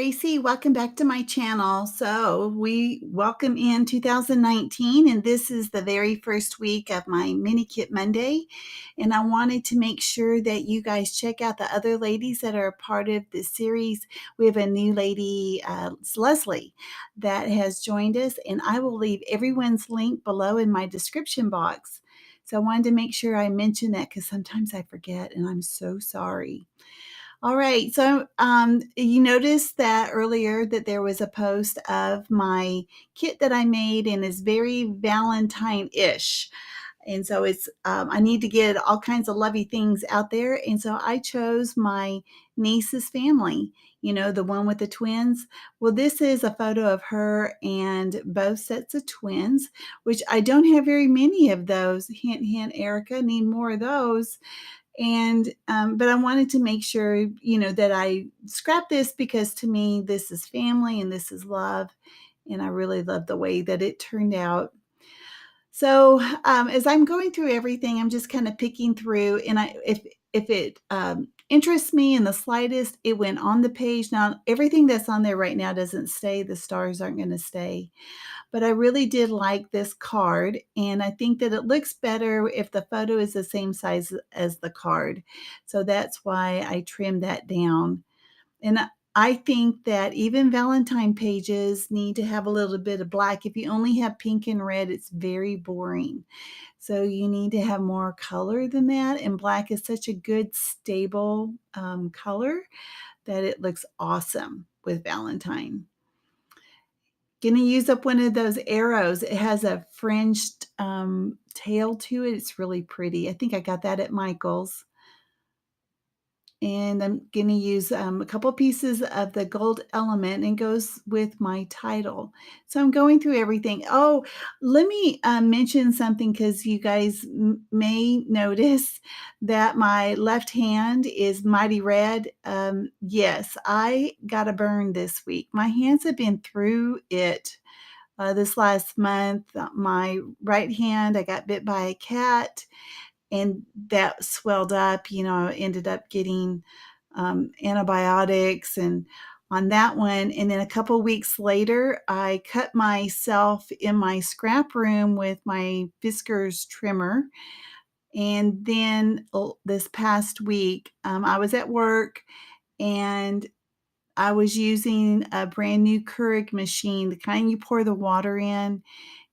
Tracy. Welcome back to my channel. So we welcome in 2019, and this is the very first week of my Mini Kit Monday. And I wanted to make sure that you guys check out the other ladies that are a part of this series. We have a new lady, Leslie, that has joined us, and I will leave everyone's link below in my description box. So I wanted to make sure I mention that because sometimes I forget, and I'm so sorry. All right, so you noticed that earlier that there was a post of my kit that I made, and is very Valentine-ish. And so it's I need to get all kinds of lovey things out there. And so I chose my niece's family, the one with the twins. Well, this is a photo of her and both sets of twins, which I don't have very many of those. Hint, hint, Erica, need more of those. And but I wanted to make sure that I scrap this, because to me this is family and this is love, and I really love the way that it turned out. So as I'm going through everything, I'm just kind of picking through, and if it interests me in the slightest, it went on the page. Now everything that's on there right now doesn't stay. The stars aren't going to stay. But I really did like this card, and I think that it looks better if the photo is the same size as the card. So that's why I trimmed that down. And I think that even Valentine pages need to have a little bit of black. If you only have pink and red, it's very boring. So you need to have more color than that, and black is such a good stable color that it looks awesome with Valentine. Gonna use up one of those arrows. It has a fringed tail to it. It's really pretty. I think I got that at Michael's. And I'm gonna use a couple pieces of the gold element, and goes with my title. So I'm going through everything. Oh, let me mention something, because you guys may notice that my left hand is mighty red. Yes, I got a burn this week. My hands have been through it. This last month, my right hand, I got bit by a cat, and that swelled up. I ended up getting antibiotics and on that one. And then a couple weeks later, I cut myself in my scrap room with my Fiskars trimmer. And then this past week, I was at work, and I was using a brand new Keurig machine, the kind you pour the water in,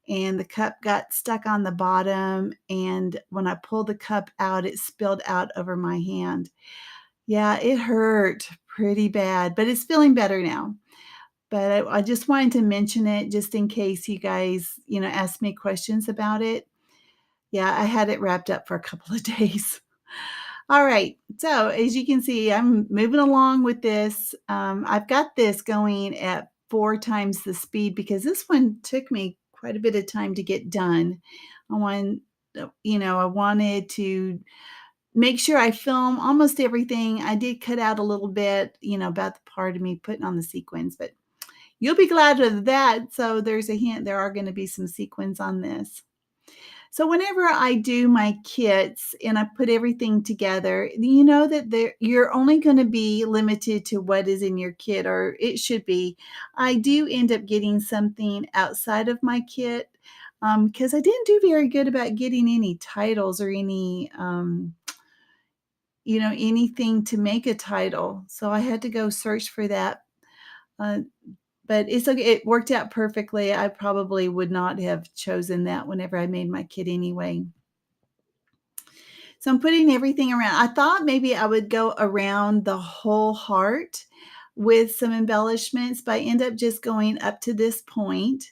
and the cup got stuck on the bottom. And when I pulled the cup out, it spilled out over my hand. Yeah, it hurt pretty bad, but it's feeling better now. But I just wanted to mention it just in case you guys, ask me questions about it. Yeah, I had it wrapped up for a couple of days. All right, so as you can see, I'm moving along with this. I've got this going at 4 times the speed, because this one took me quite a bit of time to get done. I wanted to make sure I film almost everything. I did cut out a little bit, about the part of me putting on the sequins, but you'll be glad of that. So there's a hint, there are going to be some sequins on this. So whenever I do my kits and I put everything together, you know that you're only going to be limited to what is in your kit, or it should be. I do end up getting something outside of my kit, because I didn't do very good about getting any titles or any, anything to make a title. So I had to go search for that. But it's okay. It worked out perfectly. I probably would not have chosen that whenever I made my kit anyway. So I'm putting everything around. I thought maybe I would go around the whole heart with some embellishments, but I end up just going up to this point.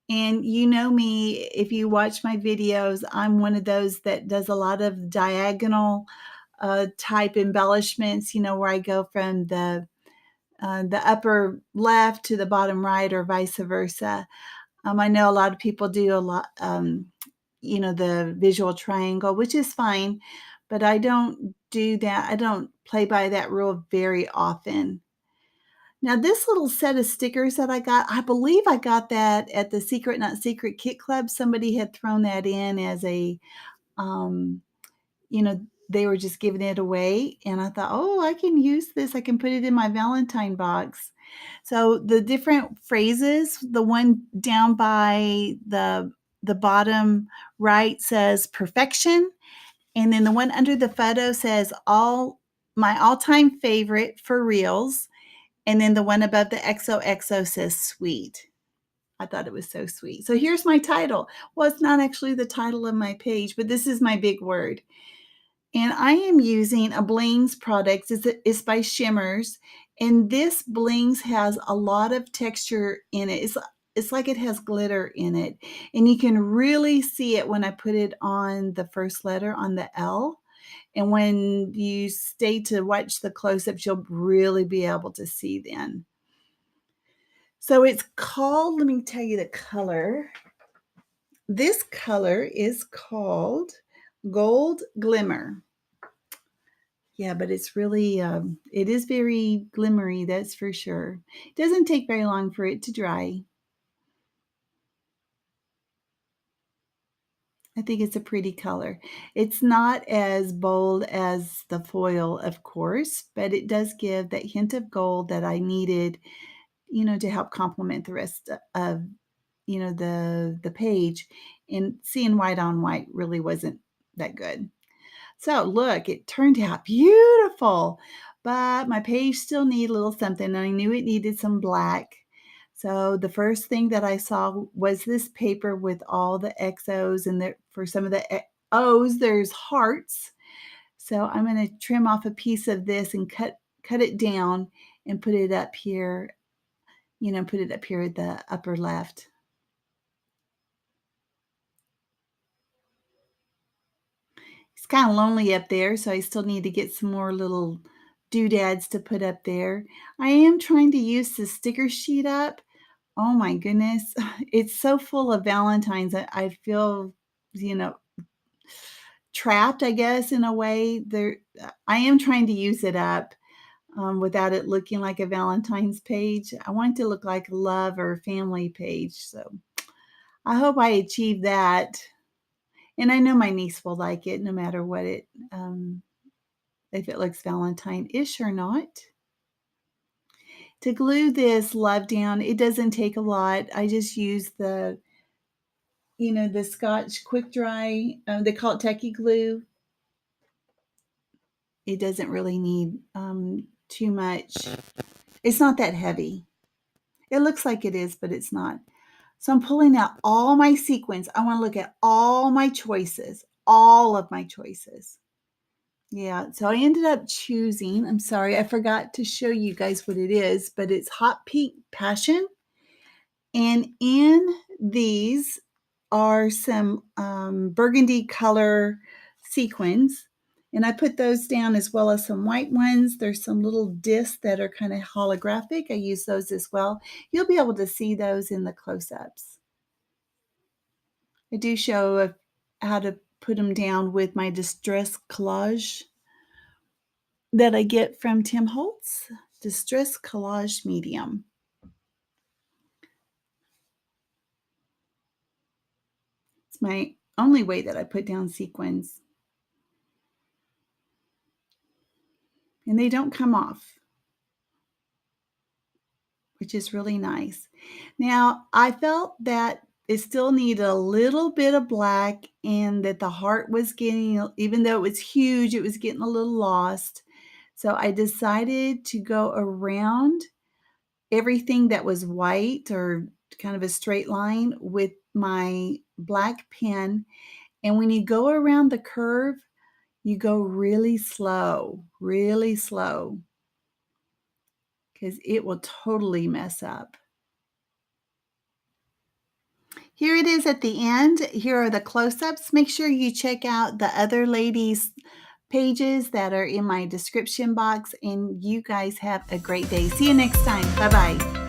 And you know me, if you watch my videos, I'm one of those that does a lot of diagonal type embellishments, where I go from the upper left to the bottom right, or vice versa. I know a lot of people do a lot, the visual triangle, which is fine, but I don't do that. I don't play by that rule very often. Now, this little set of stickers that I got, I believe I got that at the Secret Not Secret Kit Club. Somebody had thrown that in as a, um, they were just giving it away. And I thought, oh, I can use this. I can put it in my Valentine box. So the different phrases, the one down by the bottom right says perfection. And then the one under the photo says my all-time favorite for reals. And then the one above the XOXO says sweet. I thought it was so sweet. So here's my title. Well, it's not actually the title of my page, but this is my big word. And I am using a Blings product. It's by Shimmers. And this Blings has a lot of texture in it. It's like it has glitter in it. And you can really see it when I put it on the first letter, on the L. And when you stay to watch the close-ups, you'll really be able to see then. So it's called, let me tell you the color. This color is called Gold Glimmer. Yeah, but it's really, it is very glimmery, that's for sure. It doesn't take very long for it to dry. I think it's a pretty color. It's not as bold as the foil, of course, but it does give that hint of gold that I needed, to help complement the rest of, the page. And seeing white on white really wasn't that good. So look, it turned out beautiful, but my page still needed a little something, and I knew it needed some black. So the first thing that I saw was this paper with all the XOs, and for some of the O's, there's hearts. So I'm going to trim off a piece of this and cut it down and put it up here, put it up here at the upper left. It's kind of lonely up there, so I still need to get some more little doodads to put up there. I am trying to use the sticker sheet up. Oh my goodness. It's so full of Valentines. I feel, trapped, I guess, in a way. I am trying to use it up without it looking like a Valentine's page. I want it to look like a love or family page. So I hope I achieve that. And I know my niece will like it no matter what if it looks Valentine-ish or not. To glue this love down, it doesn't take a lot. I just use the Scotch quick dry. They call it techie glue. It doesn't really need too much. It's not that heavy. It looks like it is, but it's not. So I'm pulling out all my sequins. I want to look at all my choices, all of my choices. Yeah, so I ended up choosing, I'm sorry, I forgot to show you guys what it is, but it's Hot Pink Passion. And in these are some burgundy color sequins. And I put those down as well as some white ones. There's some little discs that are kind of holographic. I use those as well. You'll be able to see those in the close-ups. I do show how to put them down with my Distress Collage that I get from Tim Holtz, Distress Collage Medium. It's my only way that I put down sequins. And they don't come off, which is really nice. Now, I felt that it still needed a little bit of black, and that the heart was getting, even though it was huge, it was getting a little lost. So I decided to go around everything that was white or kind of a straight line with my black pen. And when you go around the curve, you go really slow, because it will totally mess up. Here it is at the end. Here are the close-ups. Make sure you check out the other ladies' pages that are in my description box, and you guys have a great day. See you next time. Bye-bye.